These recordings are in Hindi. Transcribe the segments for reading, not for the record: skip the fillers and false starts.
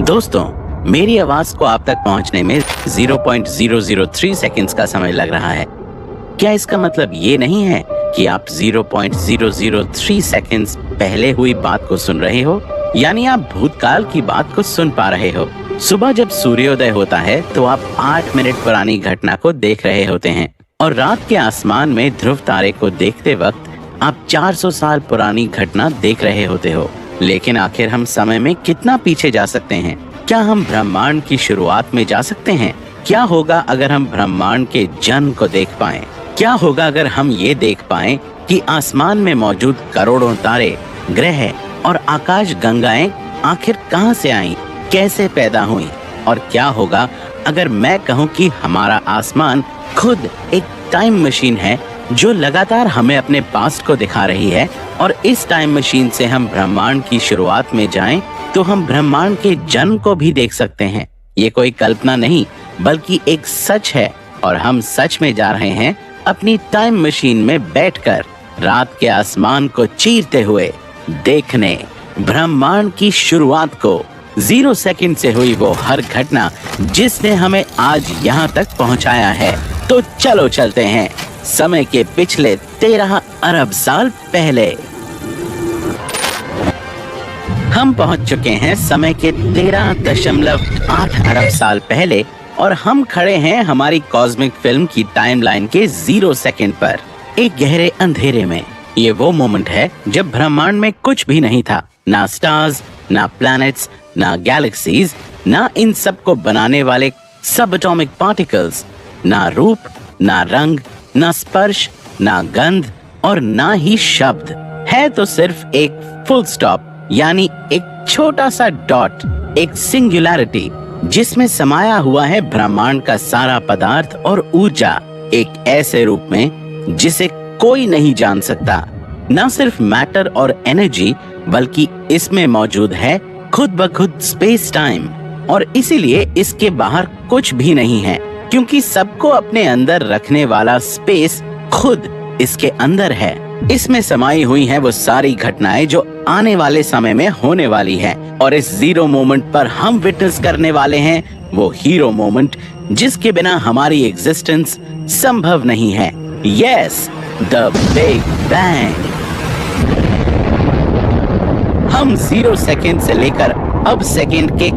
दोस्तों, मेरी आवाज को आप तक पहुंचने में 0.003 सेकंड्स का समय लग रहा है। क्या इसका मतलब ये नहीं है कि आप 0.003 सेकंड्स पहले हुई बात को सुन रहे हो? यानी आप भूतकाल की बात को सुन पा रहे हो। सुबह जब सूर्योदय होता है तो आप 8 मिनट पुरानी घटना को देख रहे होते हैं और रात के आसमान में ध्रुव तारे को देखते वक्त आप 400 साल पुरानी घटना देख रहे होते हो। लेकिन आखिर हम समय में कितना पीछे जा सकते हैं? क्या हम ब्रह्मांड की शुरुआत में जा सकते हैं? क्या होगा अगर हम ब्रह्मांड के जन्म को देख पाएं? क्या होगा अगर हम ये देख पाएं कि आसमान में मौजूद करोड़ों तारे, ग्रह और आकाश गंगाएं आखिर कहां से आईं, कैसे पैदा हुई? और क्या होगा अगर मैं कहूं कि हमारा आसमान खुद एक टाइम मशीन है जो लगातार हमें अपने पास्ट को दिखा रही है, और इस टाइम मशीन से हम ब्रह्मांड की शुरुआत में जाएं तो हम ब्रह्मांड के जन्म को भी देख सकते हैं। ये कोई कल्पना नहीं बल्कि एक सच है, और हम सच में जा रहे हैं अपनी टाइम मशीन में बैठकर रात के आसमान को चीरते हुए देखने ब्रह्मांड की शुरुआत को। 0 सेकंड से हुई वो हर घटना जिसने हमें आज यहाँ तक पहुँचाया है। तो चलो चलते हैं समय के पिछले 13 अरब साल पहले। हम पहुंच चुके हैं समय के 13.8 अरब साल पहले, और हम खड़े हैं हमारी कॉस्मिक फिल्म की टाइमलाइन के 0 सेकंड पर, एक गहरे अंधेरे में। ये वो मोमेंट है जब ब्रह्मांड में कुछ भी नहीं था, ना स्टार्स, ना प्लैनेट्स, ना गैलेक्सीज, ना इन सब को बनाने वाले सब एटॉमिक पार्टिकल्स, ना रूप, ना रंग, ना स्पर्श, ना गंध और ना ही शब्द है। तो सिर्फ एक फुल स्टॉप, यानी एक छोटा सा डॉट, एक सिंगुलैरिटी जिसमें समाया हुआ है ब्रह्मांड का सारा पदार्थ और ऊर्जा, एक ऐसे रूप में जिसे कोई नहीं जान सकता। न सिर्फ मैटर और एनर्जी, बल्कि इसमें मौजूद है खुद ब खुद स्पेस टाइम, और इसीलिए इसके बाहर कुछ भी नहीं है, क्योंकि सबको अपने अंदर रखने वाला स्पेस खुद इसके अंदर है। इसमें समाई हुई है वो सारी घटनाएं जो आने वाले समय में होने वाली है, और इस 0 मोमेंट पर हम विटनेस करने वाले हैं वो हीरो मोमेंट जिसके बिना हमारी एग्जिस्टेंस संभव नहीं है। Yes, the big bang. हम 0 सेकंड से लेकर अब सेकंड के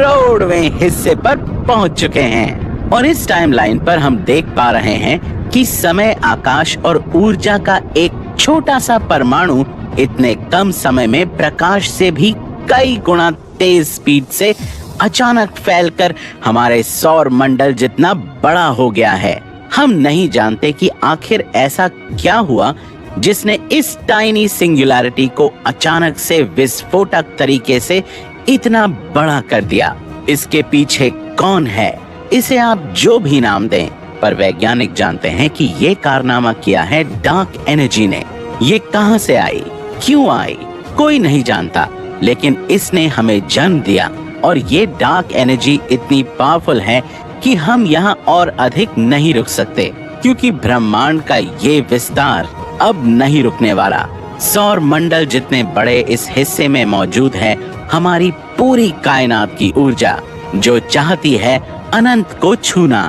करोड़वें हिस्से पर पहुंच चुके हैं, और इस टाइमलाइन पर हम देख पा रहे हैं कि समय, आकाश और ऊर्जा का एक छोटा सा परमाणु इतने कम समय में प्रकाश से भी कई गुना तेज स्पीड से अचानक फैलकर हमारे सौर मंडल जितना बड़ा हो गया है। हम नहीं जानते कि आखिर ऐसा क्या हुआ जिसने इस टाइनी सिंगुलैरिटी को अचानक से विस्फोटक तरीके से इतना बड़ा कर दिया। इसके पीछे कौन है? इसे आप जो भी नाम दें, पर वैज्ञानिक जानते हैं कि ये कारनामा किया है डार्क एनर्जी ने। ये कहां से आई, क्यों आई, कोई नहीं जानता, लेकिन इसने हमें जन्म दिया, और ये डार्क एनर्जी इतनी पावरफुल है कि हम यहाँ और अधिक नहीं रुक सकते, क्योंकि ब्रह्मांड का ये विस्तार अब नहीं रुकने वाला। सौर मंडल जितने बड़े इस हिस्से में मौजूद है हमारी पूरी कायनात की ऊर्जा, जो चाहती है अनंत को छूना।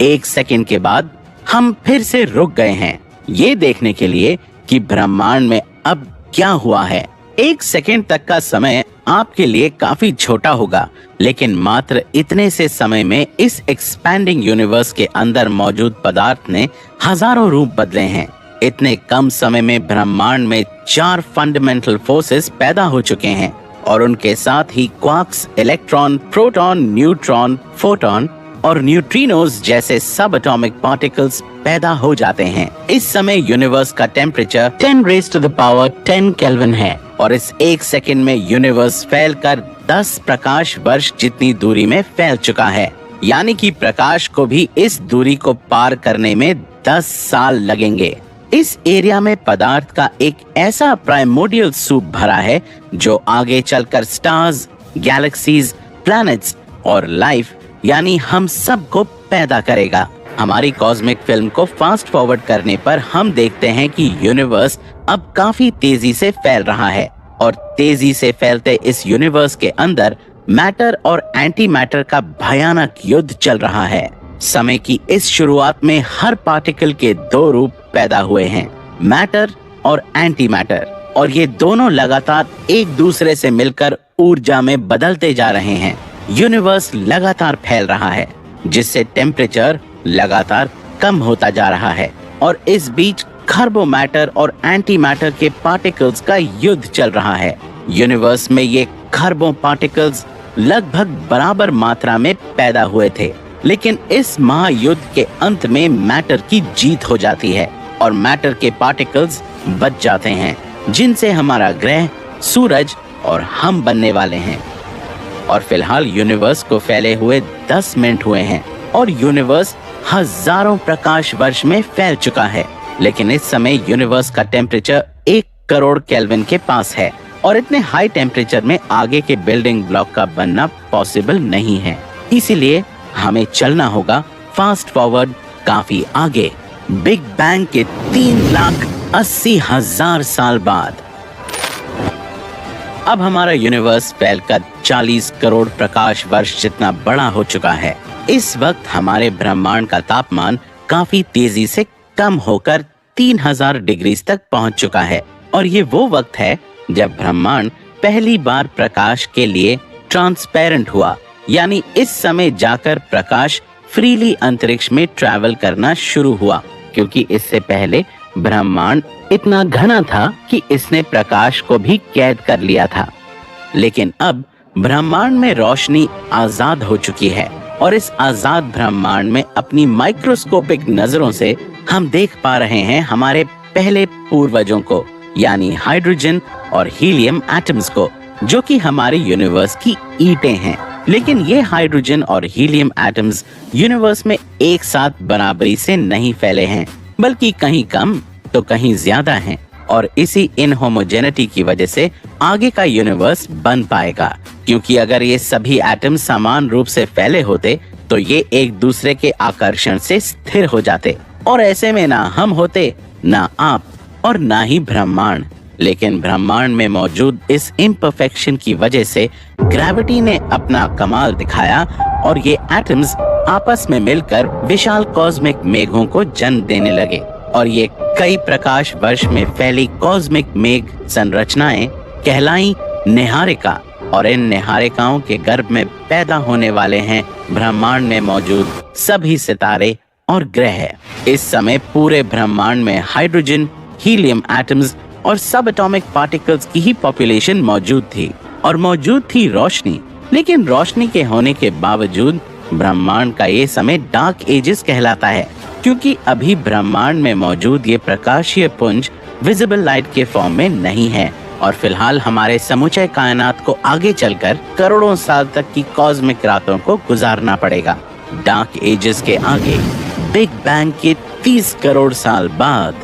एक सेकंड के बाद हम फिर से रुक गए हैं, ये देखने के लिए कि ब्रह्मांड में अब क्या हुआ है। 1 सेकंड तक का समय आपके लिए काफी छोटा होगा, लेकिन मात्र इतने से समय में इस एक्सपैंडिंग यूनिवर्स के अंदर मौजूद पदार्थ ने हजारों रूप बदले हैं। इतने कम समय में ब्रह्मांड में 4 फंडामेंटल फोर्सेस पैदा हो चुके हैं, और उनके साथ ही quarks, electron, proton, neutron, photon और न्यूट्रिनोज जैसे सब एटॉमिक पार्टिकल्स पैदा हो जाते हैं। इस समय यूनिवर्स का टेम्परेचर 10⁻10 केल्विन है, और इस 1 सेकंड में यूनिवर्स फैलकर 10 प्रकाश वर्ष जितनी दूरी में फैल चुका है। यानी कि प्रकाश को भी इस दूरी को पार करने में 10 साल लगेंगे। इस एरिया में पदार्थ का एक ऐसा प्राइमोर्डियल सूप भरा है जो आगे चलकर स्टार्स, गैलेक्सीज, प्लैनेट्स और लाइफ यानी हम सब को पैदा करेगा। हमारी कॉस्मिक फिल्म को फास्ट फॉरवर्ड करने पर हम देखते हैं कि यूनिवर्स अब काफी तेजी से फैल रहा है और तेजी से फैलते इस यूनिवर्स के अंदर मैटर और एंटी मैटर का भयानक युद्ध चल रहा है। समय की इस शुरुआत में हर पार्टिकल के दो रूप पैदा हुए हैं, मैटर और एंटी मैटर, और ये दोनों लगातार एक दूसरे से मिलकर ऊर्जा में बदलते जा रहे हैं। यूनिवर्स लगातार फैल रहा है जिससे टेम्परेचर लगातार कम होता जा रहा है और इस बीच खरबों मैटर और एंटी मैटर के पार्टिकल्स का युद्ध चल रहा है। यूनिवर्स में ये खरबों पार्टिकल्स लगभग बराबर मात्रा में पैदा हुए थे, लेकिन इस महायुद्ध के अंत में मैटर की जीत हो जाती है और मैटर के पार्टिकल्स बच जाते हैं, जिनसे हमारा ग्रह, सूरज और हम बनने वाले हैं। और फिलहाल यूनिवर्स को फैले हुए 10 मिनट हुए हैं और यूनिवर्स हजारों प्रकाश वर्ष में फैल चुका है, लेकिन इस समय यूनिवर्स का टेम्परेचर 1 करोड़ केल्विन के पास है और इतने हाई टेम्परेचर में आगे के बिल्डिंग ब्लॉक का बनना पॉसिबल नहीं है। इसीलिए हमें चलना होगा फास्ट फॉरवर्ड काफी आगे, बिग बैंग के 3,80,000 साल बाद। अब हमारा यूनिवर्स फैलकर 40 करोड़ प्रकाश वर्ष जितना बड़ा हो चुका है। इस वक्त हमारे ब्रह्मांड का तापमान काफी तेजी से कम होकर 3000 डिग्री तक पहुंच चुका है और ये वो वक्त है जब ब्रह्मांड पहली बार प्रकाश के लिए ट्रांसपेरेंट हुआ, यानी इस समय जाकर प्रकाश फ्रीली अंतरिक्ष में ट्रैवल करना शुरू हुआ, क्योंकि इससे पहले ब्रह्मांड इतना घना था कि इसने प्रकाश को भी कैद कर लिया था। लेकिन अब ब्रह्मांड में रोशनी आजाद हो चुकी है और इस आजाद ब्रह्मांड में अपनी माइक्रोस्कोपिक नजरों से हम देख पा रहे हैं हमारे पहले पूर्वजों को, यानी हाइड्रोजन और हीलियम एटम्स को, जो कि हमारे यूनिवर्स की ईंटें हैं। लेकिन ये हाइड्रोजन और हीलियम एटम्स यूनिवर्स में एक साथ बराबरी से नहीं फैले हैं, बल्कि कहीं कम तो कहीं ज्यादा हैं और इसी इनहोमोजेनिटी की वजह से आगे का यूनिवर्स बन पाएगा, क्योंकि अगर ये सभी एटम समान रूप से फैले होते तो ये एक दूसरे के आकर्षण से स्थिर हो जाते और ऐसे में ना हम होते, ना आप और ना ही ब्रह्मांड। लेकिन ब्रह्मांड में मौजूद इस इम्परफेक्शन की वजह से ग्रेविटी ने अपना कमाल दिखाया और ये एटम्स आपस में मिलकर विशाल कॉस्मिक मेघों को जन्म देने लगे और ये कई प्रकाश वर्ष में फैली कॉस्मिक मेघ संरचनाएं कहलाई निहारिका, और इन निहारिकाओं के गर्भ में पैदा होने वाले हैं ब्रह्मांड में मौजूद सभी सितारे और ग्रह। इस समय पूरे ब्रह्मांड में हाइड्रोजन, हीलियम एटम्स और सब एटॉमिक पार्टिकल्स की ही पॉपुलेशन मौजूद थी और मौजूद थी रोशनी। लेकिन रोशनी के होने के बावजूद ब्रह्मांड का ये समय डार्क एजेस कहलाता है, क्योंकि अभी ब्रह्मांड में मौजूद ये प्रकाशीय पुंज विजिबल लाइट के फॉर्म में नहीं है और फिलहाल हमारे समूचे कायनात को आगे चलकर करोड़ों साल तक की कॉस्मिक रातों को गुजारना पड़ेगा। डार्क एजेस के आगे बिग बैंग के 30 करोड़ साल बाद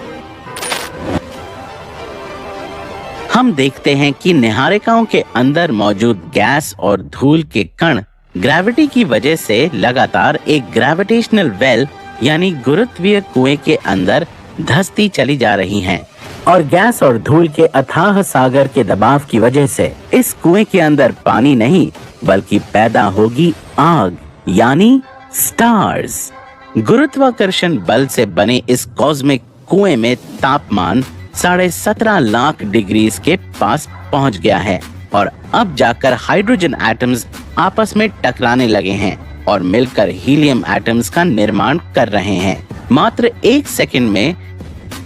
हम देखते हैं कि निहारिकाओं के अंदर मौजूद गैस और धूल के कण ग्रेविटी की वजह से लगातार एक ग्रेविटेशनल वेल यानी गुरुत्वीय कुएं के अंदर धंसती चली जा रही हैं और गैस और धूल के अथाह सागर के दबाव की वजह से इस कुएं के अंदर पानी नहीं बल्कि पैदा होगी आग यानी स्टार्स। गुरुत्वाकर्षण बल से बने इस कॉस्मिक कुएं में तापमान 17.5 लाख डिग्री के पास पहुंच गया है और अब जाकर हाइड्रोजन एटम्स आपस में टकराने लगे हैं और मिलकर हीलियम एटम्स का निर्माण कर रहे हैं। मात्र 1 सेकंड में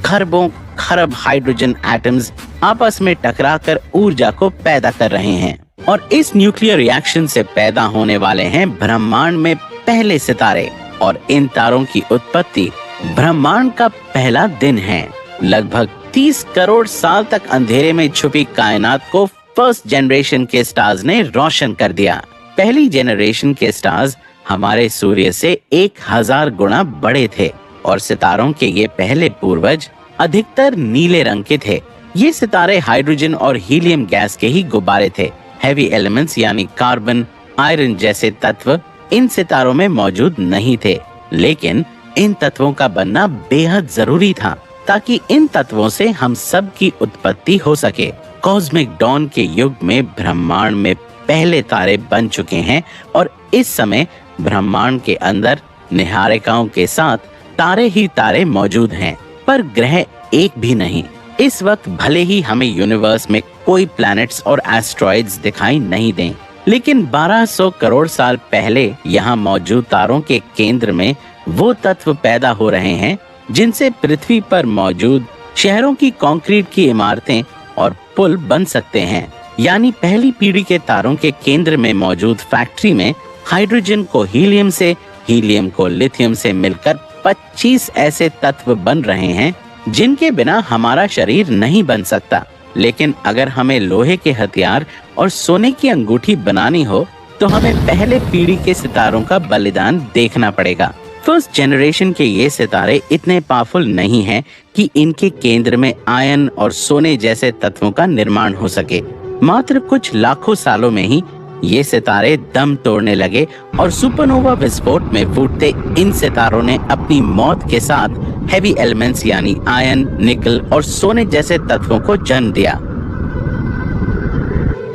खरबों खरब हाइड्रोजन एटम्स आपस में टकराकर ऊर्जा को पैदा कर रहे हैं और इस न्यूक्लियर रिएक्शन से पैदा होने वाले हैं ब्रह्मांड में पहले सितारे और इन तारों की उत्पत्ति ब्रह्मांड का पहला दिन है। लगभग 30 करोड़ साल तक अंधेरे में छुपी कायनात को फर्स्ट जनरेशन के स्टार्स ने रोशन कर दिया। पहली जनरेशन के स्टार्स हमारे सूर्य से 1000 गुना बड़े थे और सितारों के ये पहले पूर्वज अधिकतर नीले रंग के थे। ये सितारे हाइड्रोजन और हीलियम गैस के ही गुब्बारे थे। हेवी एलिमेंट्स यानी कार्बन, आयरन जैसे तत्व इन सितारों में मौजूद नहीं थे, लेकिन इन तत्वों का बनना बेहद जरूरी था ताकि इन तत्वों से हम सब की उत्पत्ति हो सके। कॉस्मिक डॉन के युग में ब्रह्मांड में पहले तारे बन चुके हैं और इस समय ब्रह्मांड के अंदर निहारिकाओं के साथ तारे ही तारे मौजूद हैं, पर ग्रह एक भी नहीं। इस वक्त भले ही हमें यूनिवर्स में कोई प्लैनेट्स और एस्ट्रॉइड्स दिखाई नहीं दें, लेकिन 1200 करोड़ साल पहले यहाँ मौजूद तारों के केंद्र में वो तत्व पैदा हो रहे हैं जिनसे पृथ्वी पर मौजूद शहरों की कंक्रीट की इमारतें और पुल बन सकते हैं। यानी पहली पीढ़ी के तारों के केंद्र में मौजूद फैक्ट्री में हाइड्रोजन को हीलियम से, हीलियम को लिथियम से मिलकर 25 ऐसे तत्व बन रहे हैं जिनके बिना हमारा शरीर नहीं बन सकता। लेकिन अगर हमें लोहे के हथियार और सोने की अंगूठी बनानी हो तो हमें पहले पीढ़ी के सितारों का बलिदान देखना पड़ेगा। फर्स्ट जनरेशन के ये सितारे इतने पावरफुल नहीं हैं कि इनके केंद्र में आयन और सोने जैसे तत्वों का निर्माण हो सके। मात्र कुछ लाखों सालों में ही ये सितारे दम तोड़ने लगे और सुपरनोवा विस्फोट में फूटते इन सितारों ने अपनी मौत के साथ हेवी एलिमेंट्स यानी आयन, निकल और सोने जैसे तत्वों को जन्म दिया।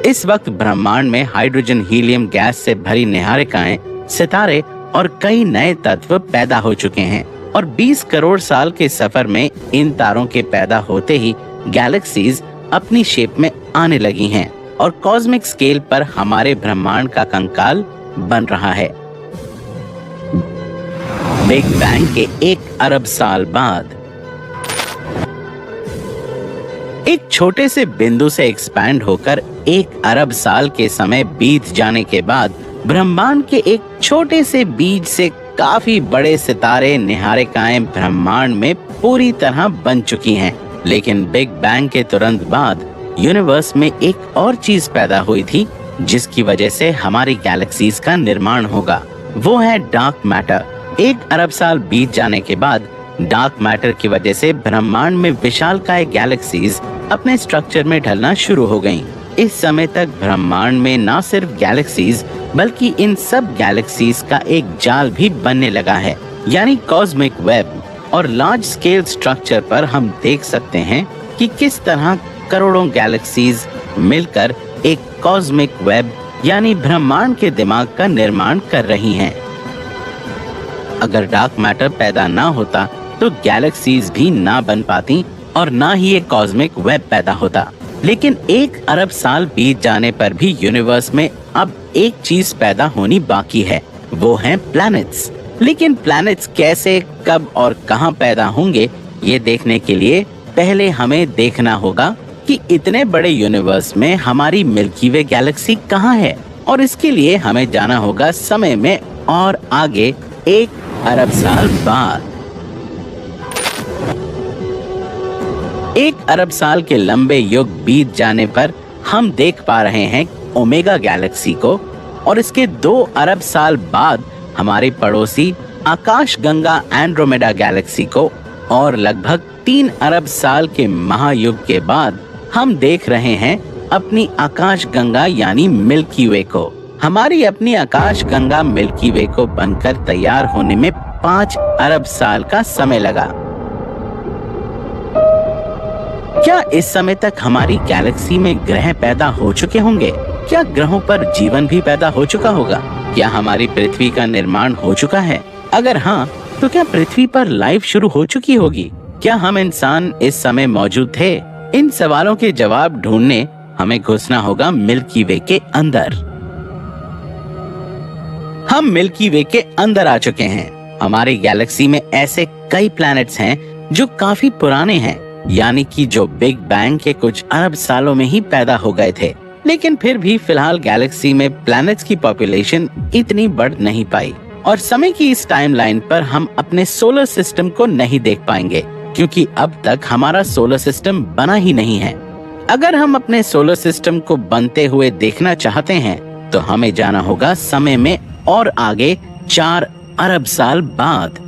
इस वक्त ब्रह्मांड में हाइड्रोजन, हीलियम गैस से भरी निहारिकाएं, सितारे और कई नए तत्व पैदा हो चुके हैं और 20 करोड़ साल के सफर में इन तारों के पैदा होते ही गैलेक्सीज अपनी शेप में आने लगी हैं और कॉस्मिक स्केल पर हमारे ब्रह्मांड का कंकाल बन रहा है। बिग बैंग के 1 अरब साल बाद एक छोटे से बिंदु से एक्सपैंड होकर 1 अरब साल के समय बीत जाने के बाद ब्रह्मांड के एक छोटे से बीज से काफी बड़े सितारे, निहारिकाएं ब्रह्मांड में पूरी तरह बन चुकी हैं। लेकिन बिग बैंग के तुरंत बाद यूनिवर्स में एक और चीज पैदा हुई थी जिसकी वजह से हमारी गैलेक्सीज का निर्माण होगा। वो है डार्क मैटर। 1 अरब साल बीत जाने के बाद डार्क मैटर की वजह से ब्रह्मांड में विशालकाय गैलेक्सीज अपने स्ट्रक्चर में ढलना शुरू हो गईं। इस समय तक ब्रह्मांड में न सिर्फ गैलेक्सीज बल्कि इन सब गैलेक्सीज का एक जाल भी बनने लगा है, यानी कॉस्मिक वेब। और लार्ज स्केल स्ट्रक्चर पर हम देख सकते हैं कि किस तरह करोड़ों गैलेक्सीज मिलकर एक कॉस्मिक वेब यानी ब्रह्मांड के दिमाग का निर्माण कर रही हैं। अगर डार्क मैटर पैदा ना होता तो गैलेक्सीज भी ना बन पाती और ना ही एक कॉस्मिक वेब पैदा होता। लेकिन 1 अरब साल बीत जाने पर भी यूनिवर्स में अब एक चीज पैदा होनी बाकी है, वो है प्लैनेट्स। लेकिन प्लैनेट्स कैसे, कब और कहां पैदा होंगे, ये देखने के लिए पहले हमें देखना होगा कि इतने बड़े यूनिवर्स में हमारी मिल्की वे गैलेक्सी कहां है। और इसके लिए हमें जाना होगा समय में और आगे 1 अरब साल बाद। 1 अरब साल के लंबे युग बीत जाने पर हम देख पा रहे हैं ओमेगा गैलेक्सी को, और इसके 2 अरब साल बाद हमारी पड़ोसी आकाशगंगा एंड्रोमेडा गैलेक्सी को, और लगभग 3 अरब साल के महायुग के बाद हम देख रहे हैं अपनी आकाशगंगा यानी मिल्की वे को। हमारी अपनी आकाशगंगा मिल्की वे को बनकर तैयार होने में 5 अरब साल का समय लगा। क्या इस समय तक हमारी गैलेक्सी में ग्रह पैदा हो चुके होंगे? क्या ग्रहों पर जीवन भी पैदा हो चुका होगा? क्या हमारी पृथ्वी का निर्माण हो चुका है? अगर हाँ, तो क्या पृथ्वी पर लाइफ शुरू हो चुकी होगी? क्या हम इंसान इस समय मौजूद थे? इन सवालों के जवाब ढूंढने हमें घुसना होगा मिल्की वे के अंदर। हम मिल्की वे के अंदर आ चुके हैं। हमारी गैलेक्सी में ऐसे कई प्लैनेट्स हैं जो काफी पुराने हैं, यानी कि जो बिग बैंग के कुछ अरब सालों में ही पैदा हो गए थे। लेकिन फिर भी फिलहाल गैलेक्सी में प्लैनेट्स की पॉपुलेशन इतनी बढ़ नहीं पाई, और समय की इस टाइमलाइन पर हम अपने सोलर सिस्टम को नहीं देख पाएंगे, क्योंकि अब तक हमारा सोलर सिस्टम बना ही नहीं है। अगर हम अपने सोलर सिस्टम को बनते हुए देखना चाहते हैं तो हमें जाना होगा समय में और आगे 4 अरब साल बाद।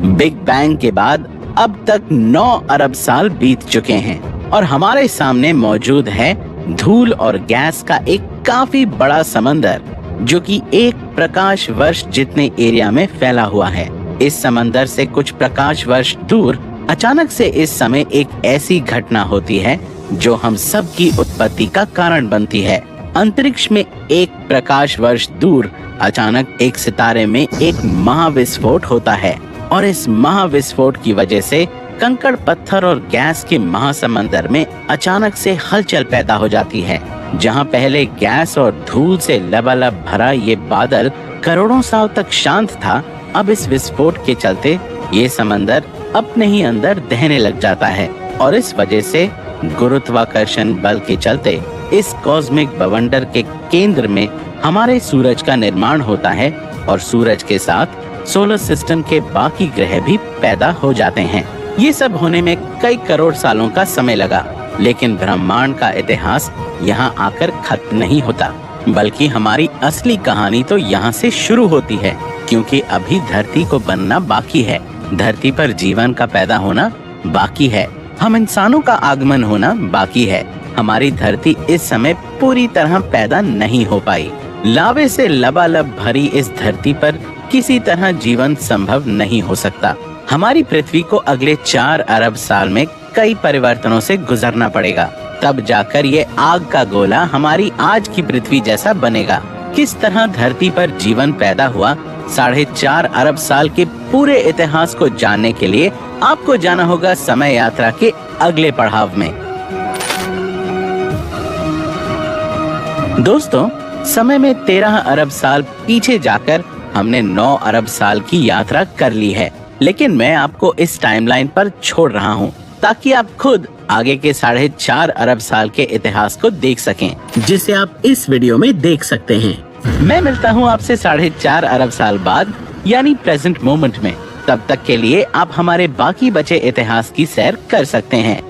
बिग बैंग के बाद अब तक 9 अरब साल बीत चुके हैं और हमारे सामने मौजूद है धूल और गैस का एक काफी बड़ा समंदर जो कि 1 प्रकाश वर्ष जितने एरिया में फैला हुआ है। इस समंदर से कुछ प्रकाश वर्ष दूर अचानक से इस समय एक ऐसी घटना होती है जो हम सब की उत्पत्ति का कारण बनती है। अंतरिक्ष में 1 प्रकाश वर्ष दूर अचानक एक सितारे में एक महाविस्फोट होता है और इस महाविस्फोट की वजह से कंकड़ पत्थर और गैस के महासमंदर में अचानक से हलचल पैदा हो जाती है। जहां पहले गैस और धूल से लबालब भरा ये बादल करोड़ों साल तक शांत था, अब इस विस्फोट के चलते ये समंदर अपने ही अंदर दहने लग जाता है और इस वजह से गुरुत्वाकर्षण बल के चलते इस कॉस्मिक बवंडर के केंद्र में हमारे सूरज का निर्माण होता है और सूरज के साथ सोलर सिस्टम के बाकी ग्रह भी पैदा हो जाते हैं। ये सब होने में कई करोड़ सालों का समय लगा, लेकिन ब्रह्मांड का इतिहास यहाँ आकर खत्म नहीं होता, बल्कि हमारी असली कहानी तो यहाँ से शुरू होती है, क्योंकि अभी धरती को बनना बाकी है, धरती पर जीवन का पैदा होना बाकी है, हम इंसानों का आगमन होना बाकी है। हमारी धरती इस समय पूरी तरह पैदा नहीं हो पाई। लावे से लबालब भरी इस धरती पर किसी तरह जीवन संभव नहीं हो सकता। हमारी पृथ्वी को अगले 4 अरब साल में कई परिवर्तनों से गुजरना पड़ेगा, तब जाकर ये आग का गोला हमारी आज की पृथ्वी जैसा बनेगा। किस तरह धरती पर जीवन पैदा हुआ, 4.5 अरब साल के पूरे इतिहास को जानने के लिए आपको जाना होगा समय यात्रा के अगले पड़ाव में। दोस्तों, समय में 13 अरब साल पीछे जाकर हमने 9 अरब साल की यात्रा कर ली है, लेकिन मैं आपको इस टाइमलाइन पर छोड़ रहा हूँ ताकि आप खुद आगे के 4.5 अरब साल के इतिहास को देख सकें, जिसे आप इस वीडियो में देख सकते हैं। मैं मिलता हूँ आपसे 4.5 अरब साल बाद, यानी प्रेजेंट मोमेंट में। तब तक के लिए आप हमारे बाकी बचे इतिहास की सैर कर सकते हैं।